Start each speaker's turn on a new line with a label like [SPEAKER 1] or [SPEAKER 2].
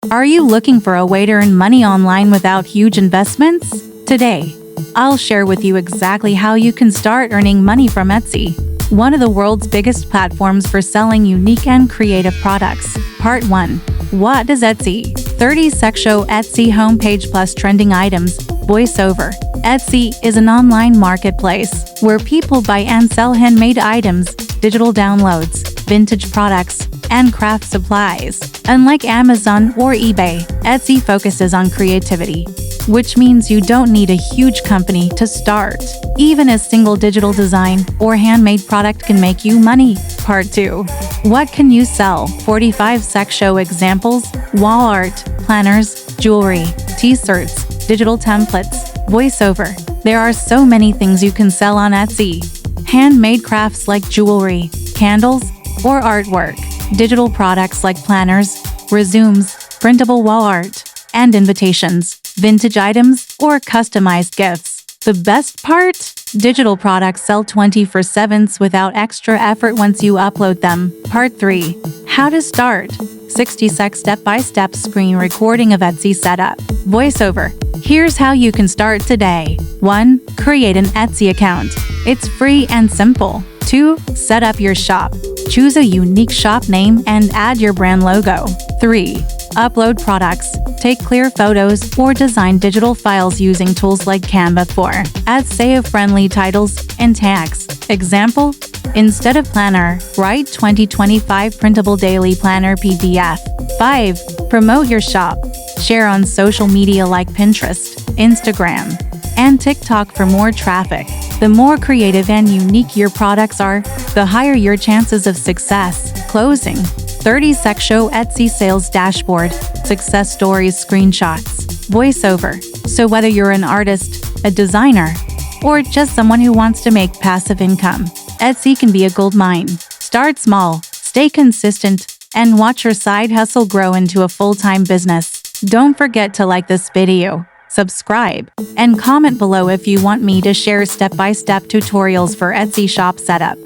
[SPEAKER 1] Are you looking for a way to earn money online without huge investments? Today, I'll share with you exactly how you can start earning money from Etsy, one of the world's biggest platforms for selling unique and creative products. Part 1. What is Etsy? 30-sec show Etsy homepage plus trending items. Voiceover. Etsy is an online marketplace where people buy and sell handmade items, digital downloads, vintage products, and craft supplies. Unlike Amazon or eBay, Etsy focuses on creativity, which means you don't need a huge company to start. Even a single digital design or handmade product can make you money. Part 2. What can you sell? 45-sec show examples: wall art, planners, jewelry, t-shirts, digital templates. Voiceover. There are so many things you can sell on Etsy. Handmade crafts like jewelry, candles, or artwork. Digital products like planners, resumes, printable wall art, and invitations. Vintage items or customized gifts. The best part? Digital products sell 24/7 without extra effort once you upload them. Part 3. How to start. 60-sec step-by-step screen recording of Etsy setup. Voiceover. Here's how you can start today. 1. Create an Etsy account. It's free and simple. 2. Set up your shop. Choose a unique shop name and add your brand logo. 3. Upload products. Take clear photos or design digital files using tools like Canva. 4. Add SEO-friendly titles and tags. Example: instead of planner, write 2025 printable daily planner PDF. 5. Promote your shop. Share on social media like Pinterest, Instagram, and TikTok for more traffic. The more creative and unique your products are, the higher your chances of success. Closing. 30-sec show Etsy sales dashboard, success stories, screenshots. Voiceover. So whether you're an artist, a designer, or just someone who wants to make passive income, Etsy can be a gold mine. Start small, stay consistent, and watch your side hustle grow into a full-time business. Don't forget to like this video, subscribe, and comment below if you want me to share step-by-step tutorials for Etsy shop setup.